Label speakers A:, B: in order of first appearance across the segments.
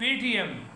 A: PTM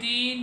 A: 3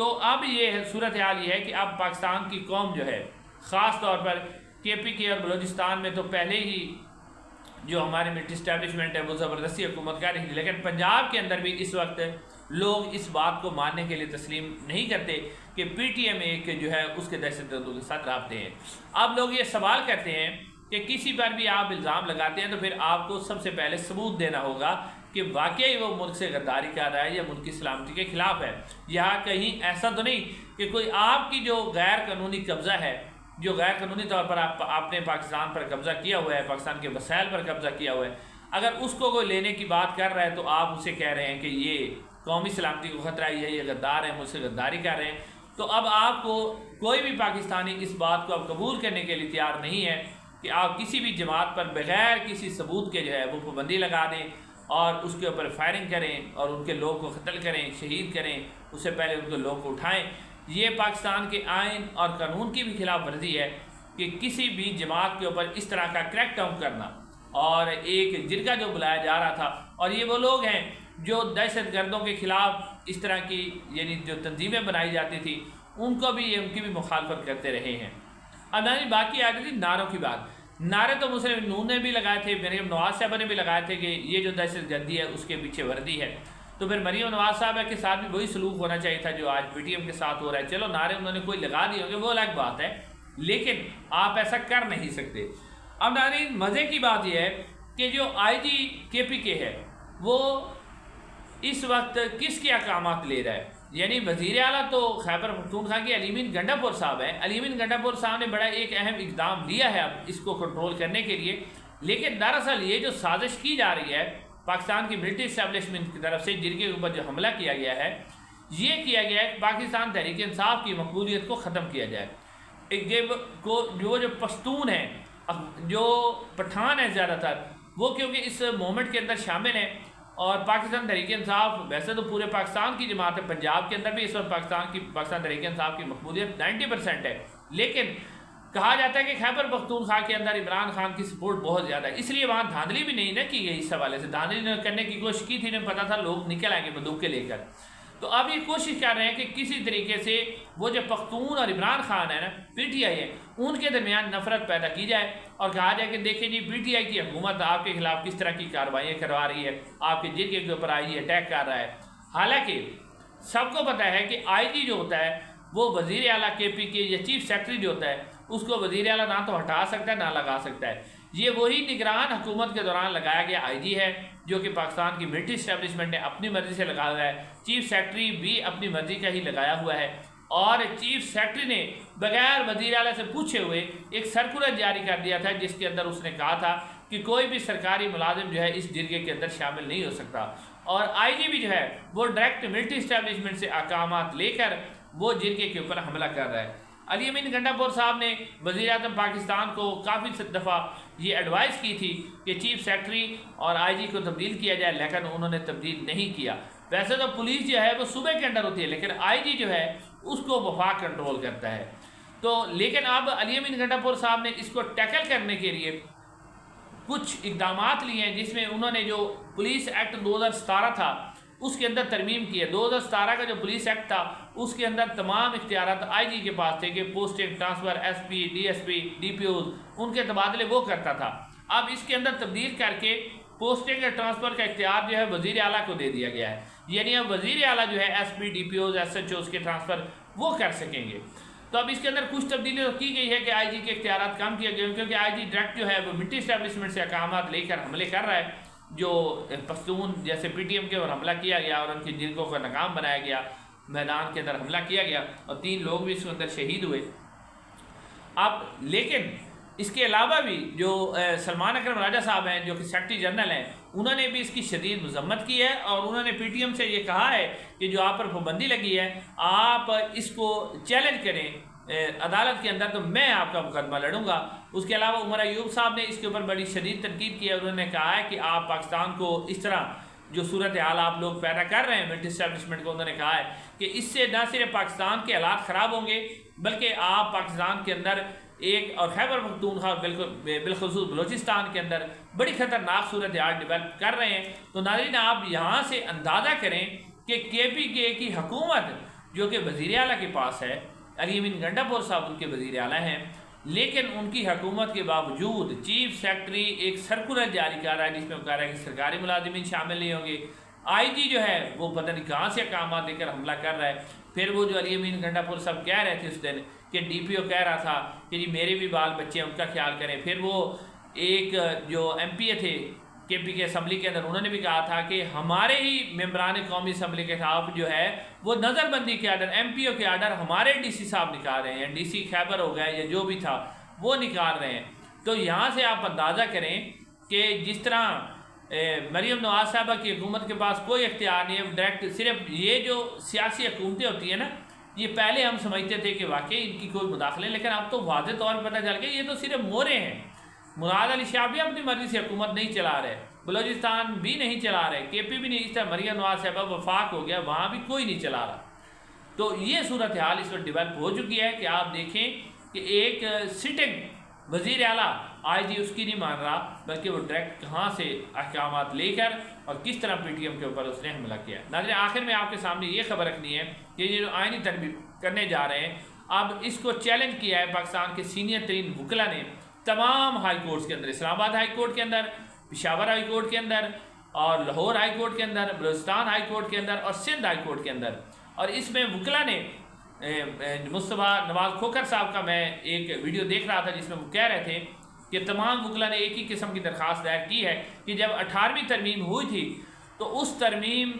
A: تو اب یہ صورتحال یہ ہے کہ اب پاکستان کی قوم جو ہے خاص طور پر کے پی کے اور بلوچستان میں تو پہلے ہی جو ہمارے ملٹری اسٹیبلشمنٹ ہے وہ زبردستی حکومت کر رہی تھی، لیکن پنجاب کے اندر بھی اس وقت لوگ اس بات کو ماننے کے لیے تسلیم نہیں کرتے کہ پی ٹی ایم ایک جو ہے اس کے دہشت گردوں کے ساتھ رابطے ہیں۔ اب لوگ یہ سوال کرتے ہیں کہ کسی پر بھی آپ الزام لگاتے ہیں تو پھر آپ کو سب سے پہلے ثبوت دینا ہوگا کہ واقعی وہ ملک سے غداری کر رہا ہے یا ملک کی سلامتی کے خلاف ہے۔ یہاں کہیں ایسا تو نہیں کہ کوئی آپ کی جو غیر قانونی قبضہ ہے، جو غیر قانونی طور پر آپ نے پاکستان پر قبضہ کیا ہوا ہے، پاکستان کے وسائل پر قبضہ کیا ہوا ہے، اگر اس کو کوئی لینے کی بات کر رہا ہے تو آپ اسے کہہ رہے ہیں کہ یہ قومی سلامتی کو خطرہ ہے، یہ غدار ہیں، مجھ سے غداری کر رہے ہیں۔ تو اب آپ کو کوئی بھی پاکستانی اس بات کو اب قبول کرنے کے لیے تیار نہیں ہے کہ آپ کسی بھی جماعت پر بغیر کسی ثبوت کے جو ہے وہ پابندی لگا دیں اور اس کے اوپر فائرنگ کریں اور ان کے لوگ کو قتل کریں، شہید کریں، اس سے پہلے ان کے لوگ کو اٹھائیں۔ یہ پاکستان کے آئین اور قانون کی بھی خلاف ورزی ہے کہ کسی بھی جماعت کے اوپر اس طرح کا کریک ڈاؤن کرنا۔ اور ایک جرگہ جو بلایا جا رہا تھا، اور یہ وہ لوگ ہیں جو دہشت گردوں کے خلاف اس طرح کی یعنی جو تنظیمیں بنائی جاتی تھی ان کو بھی ان کی بھی مخالفت کرتے رہے ہیں۔ اب باقی آ گئی تھی نعروں کی بات۔ نعرے تو مسلم نون نے بھی لگائے تھے، مریم نواز صاحبہ نے بھی لگائے تھے کہ یہ جو دہشت گردی ہے اس کے پیچھے وردی ہے، تو پھر مریم نواز صاحبہ کے ساتھ بھی وہی سلوک ہونا چاہیے تھا جو آج پی ٹی ایم کے ساتھ ہو رہا ہے۔ چلو نعرے انہوں نے کوئی لگا دیے ہوں گے، وہ الگ بات ہے، لیکن آپ ایسا کر نہیں سکتے۔ اب ناظرین مزے کی بات یہ ہے کہ جو آئی جی کے پی کے ہے وہ اس وقت کس کے احکامات لے رہا ہے، یعنی وزیر اعلیٰ تو خیبر پختونخوا کے علی امین گنڈاپور صاحب ہیں۔ علی امین گنڈاپور صاحب نے بڑا ایک اہم اقدام لیا ہے اب اس کو کنٹرول کرنے کے لیے، لیکن دراصل یہ جو سازش کی جا رہی ہے پاکستان کی ملٹری اسٹیبلشمنٹ کی طرف سے، جن کے اوپر جو حملہ کیا گیا ہے، یہ کیا گیا ہے کہ پاکستان تحریک انصاف کی مقبولیت کو ختم کیا جائے۔ جو پشتون ہیں، جو پٹھان ہیں زیادہ تر، وہ کیونکہ اس موومنٹ کے اندر شامل ہیں، اور پاکستان تحریک انصاف ویسے تو پورے پاکستان کی جماعت ہے، پنجاب کے اندر بھی اس وقت پاکستان تحریک انصاف کی مقبولیت 90% ہے، لیکن کہا جاتا ہے کہ خیبر پختونخوا کے اندر عمران خان کی سپورٹ بہت زیادہ ہے، اس لیے وہاں دھاندلی بھی نہیں نہ کی گئی۔ اس حوالے سے دھاندلی کرنے کی کوشش کی تھی، انہیں پتا تھا لوگ نکل آئیں گے بندوقیں لے کر، تو اب یہ کوشش کر رہے ہیں کہ کسی طریقے سے وہ جو پختون اور عمران خان ہے نا، پی ٹی آئی ہے، ان کے درمیان نفرت پیدا کی جائے اور کہا جائے کہ دیکھیں جی پی ٹی آئی کی حکومت آپ کے خلاف کس طرح کی کارروائیاں کروا رہی ہے، آپ کے جرگے کے اوپر آئی جی اٹیک کر رہا ہے۔ حالانکہ سب کو پتہ ہے کہ آئی جی جو ہوتا ہے وہ وزیر اعلیٰ کے پی کے یا چیف سیکرٹری جو ہوتا ہے اس کو وزیر اعلیٰ نہ تو ہٹا سکتا ہے نہ لگا سکتا ہے۔ یہ وہی نگران حکومت کے دوران لگایا گیا آئی جی ہے جو کہ پاکستان کی ملٹری اسٹیبلشمنٹ نے اپنی مرضی سے لگایا ہوا ہے، چیف سیکرٹری بھی اپنی مرضی کا ہی لگایا ہوا ہے، اور چیف سیکرٹری نے بغیر وزیر اعلیٰ سے پوچھے ہوئے ایک سرکولر جاری کر دیا تھا جس کے اندر اس نے کہا تھا کہ کوئی بھی سرکاری ملازم جو ہے اس جرگے کے اندر شامل نہیں ہو سکتا، اور آئی جی بھی جو ہے وہ ڈائریکٹ ملٹری اسٹیبلشمنٹ سے احکامات لے کر وہ جرگے کے اوپر حملہ کر رہا ہے۔ علی امین گنڈاپور صاحب نے وزیر اعظم پاکستان کو کافی دفعہ یہ ایڈوائز کی تھی کہ چیف سیکرٹری اور آئی جی کو تبدیل کیا جائے، لیکن انہوں نے تبدیل نہیں کیا۔ ویسے تو پولیس جو ہے وہ صوبے کے انڈر ہوتی ہے، لیکن آئی جی جو ہے اس کو وفاق کنٹرول کرتا ہے۔ تو لیکن اب علی امین گنڈاپور صاحب نے اس کو ٹیکل کرنے کے لیے کچھ اقدامات لیے ہیں، جس میں انہوں نے جو پولیس ایکٹ 2017 تھا اس کے اندر ترمیم کی ہے۔ 2017 کا جو پولیس ایکٹ تھا اس کے اندر تمام اختیارات آئی جی کے پاس تھے کہ posting, transfer, S P, D S P, D P Os, ان کے تبادلے وہ کرتا تھا۔ اب اس کے اندر تبدیل کر کے پوسٹنگ اور ٹرانسفر کا اختیار جو ہے وزیر اعلیٰ کو دے دیا گیا ہے، یعنی اب وزیر اعلیٰ جو ہے S P, D P Os, S H Os کے ٹرانسفر وہ کر سکیں گے۔ تو اب اس کے اندر کچھ تبدیلی تو کی گئی ہے کہ آئی جی کے اختیارات کم کیے گئے، کیونکہ آئی جی ڈائریکٹ جو ہے وہ ملٹری اسٹیبلشمنٹ سے احکامات لے کر حملے کر رہا ہے۔ جو پختون جیسے پی ٹی ایم کے اور حملہ کیا گیا اور ان کی جرگوں کو ناکام بنایا گیا، میدان کے اندر حملہ کیا گیا اور 3 لوگ بھی اس کے اندر شہید ہوئے۔ اب لیکن اس کے علاوہ بھی جو سلمان اکرم راجہ صاحب ہیں جو کہ سیکرٹری جنرل ہیں، انہوں نے بھی اس کی شدید مذمت کی ہے، اور انہوں نے پی ٹی ایم سے یہ کہا ہے کہ جو آپ پر پابندی لگی ہے آپ اس کو چیلنج کریں عدالت کے اندر، تو میں آپ کا مقدمہ لڑوں گا۔ اس کے علاوہ عمر ایوب صاحب نے اس کے اوپر بڑی شدید تنقید کی ہے، انہوں نے کہا ہے کہ آپ پاکستان کو اس طرح جو صورتحال آپ لوگ پیدا کر رہے ہیں ملٹری اسٹیبلشمنٹ کو، انہوں نے کہا ہے کہ اس سے نہ صرف پاکستان کے حالات خراب ہوں گے بلکہ آپ پاکستان کے اندر ایک اور خیبر پختونخوا بالخصوص بلوچستان کے اندر بڑی خطرناک صورتحال ڈیولپ کر رہے ہیں۔ تو ناظرین آپ یہاں سے اندازہ کریں کہ کے پی کے کی حکومت جو کہ وزیر اعلیٰ کے پاس ہے، علی امین گنڈاپور صاحب ان کے وزیر اعلیٰ ہیں، لیکن ان کی حکومت کے باوجود چیف سیکرٹری ایک سرکولر جاری کر رہا ہے جس میں وہ کہہ رہا ہے کہ سرکاری ملازمین شامل نہیں ہوں گے، آئی جی جو ہے وہ پتہ نہیں کہاں سے احکامات دے کر حملہ کر رہا ہے۔ پھر وہ جو علی امین گنڈاپور صاحب کہہ رہے تھے اس دن کہ ڈی پی او کہہ رہا تھا کہ جی میرے بھی بال بچے ہیں ان کا خیال کریں، پھر وہ ایک جو ایم پی اے تھے کے پی کے اسمبلی کے اندر انہوں نے بھی کہا تھا کہ ہمارے ہی ممبران قومی اسمبلی کے خلاف جو ہے وہ نظر بندی کے آرڈر، ایم پی او کے آرڈر ہمارے ڈی سی صاحب نکال رہے ہیں، ڈی سی خیبر ہو گئے یا جو بھی تھا وہ نکال رہے ہیں۔ تو یہاں سے آپ اندازہ کریں کہ جس طرح مریم نواز صاحبہ کی حکومت کے پاس کوئی اختیار نہیں ہے، ڈائریکٹ صرف یہ جو سیاسی حکومتیں ہوتی ہیں نا، یہ پہلے ہم سمجھتے تھے کہ واقعی ان کی کوئی مداخلے، لیکن اب تو واضح طور پر پتہ چل گیا یہ تو صرف مورے ہیں۔ مراد علی شاہ بھی اپنی مرضی سے حکومت نہیں چلا رہے، بلوچستان بھی نہیں چلا رہے، کے پی بھی نہیں، اس طرح مریم نواز صاحبہ وفاق ہو گیا وہاں بھی کوئی نہیں چلا رہا۔ تو یہ صورتحال اس وقت ڈیولپ ہو چکی ہے کہ آپ دیکھیں کہ ایک سٹنگ وزیر اعلیٰ آئی جی اس کی نہیں مان رہا، بلکہ وہ ڈائریکٹ کہاں سے احکامات لے کر اور کس طرح پی ٹی ایم کے اوپر اس نے حملہ کیا۔ ناظرین آخر میں آپ کے سامنے یہ خبر رکھنی ہے کہ یہ جو آئینی ترمیم کرنے جا رہے ہیں، اب اس کو چیلنج کیا ہے پاکستان کے سینئر ترین وکلا نے تمام ہائی کورٹس کے اندر، اسلام آباد ہائی کورٹ کے اندر، پشاور ہائی کورٹ کے اندر اور لاہور ہائی کورٹ کے اندر، بلوچستان ہائی کورٹ کے اندر اور سندھ ہائی کورٹ کے اندر۔ اور اس میں وکلا نے مصطفیٰ نواز کھوکھر صاحب کا میں ایک ویڈیو دیکھ رہا تھا جس میں وہ کہہ رہے تھے کہ تمام وکلا نے ایک ہی قسم کی درخواست دائر کی ہے کہ جب 18ویں ترمیم ہوئی تھی تو اس ترمیم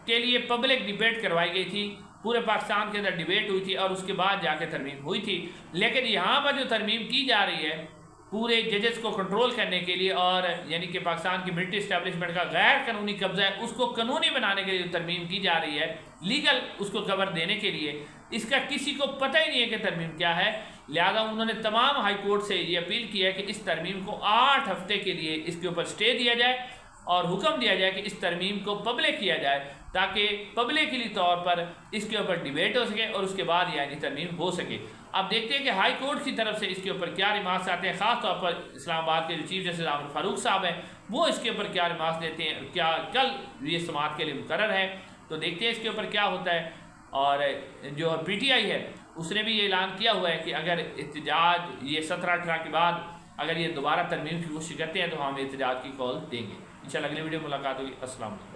A: کے لیے پبلک ڈیبیٹ کروائی گئی تھی، پورے پاکستان کے اندر ڈیبیٹ ہوئی تھی اور اس کے بعد جا کے ترمیم ہوئی تھی، لیکن یہاں پر جو ترمیم کی جا رہی ہے پورے ججز کو کنٹرول کرنے کے لیے اور یعنی کہ پاکستان کی ملٹری اسٹیبلشمنٹ کا غیر قانونی قبضہ ہے اس کو قانونی بنانے کے لیے جو ترمیم کی جا رہی ہے، لیگل اس کو کور دینے کے لیے، اس کا کسی کو پتہ ہی نہیں ہے کہ ترمیم کیا ہے، لہذا انہوں نے تمام ہائی کورٹ سے یہ اپیل کی ہے کہ اس ترمیم کو 8 ہفتے کے لیے اس کے اوپر سٹے دیا جائے اور حکم دیا جائے کہ اس ترمیم کو پبلک کیا جائے تاکہ پبلکلی طور پر اس کے اوپر ڈیبیٹ ہو سکے اور اس کے بعد یعنی ترمیم ہو سکے۔ اب دیکھتے ہیں کہ ہائی کورٹ کی طرف سے اس کے اوپر کیا ریمارکس آتے ہیں، خاص طور پر اسلام آباد کے جو چیف جسٹس عامر فاروق صاحب ہیں وہ اس کے اوپر کیا ریمارکس دیتے ہیں، کیا کل یہ سماعت کے لیے مقرر ہے، تو دیکھتے ہیں اس کے اوپر کیا ہوتا ہے۔ اور جو پی ٹی آئی ہے اس نے بھی یہ اعلان کیا ہوا ہے کہ اگر احتجاج یہ 17-18 کے بعد اگر یہ دوبارہ ترمیم کی کوشش کرتے ہیں تو ہم احتجاج کی کال دیں گے۔ انشاءاللہ اگلی ویڈیو ملاقات ہوگی۔ السلام علیکم۔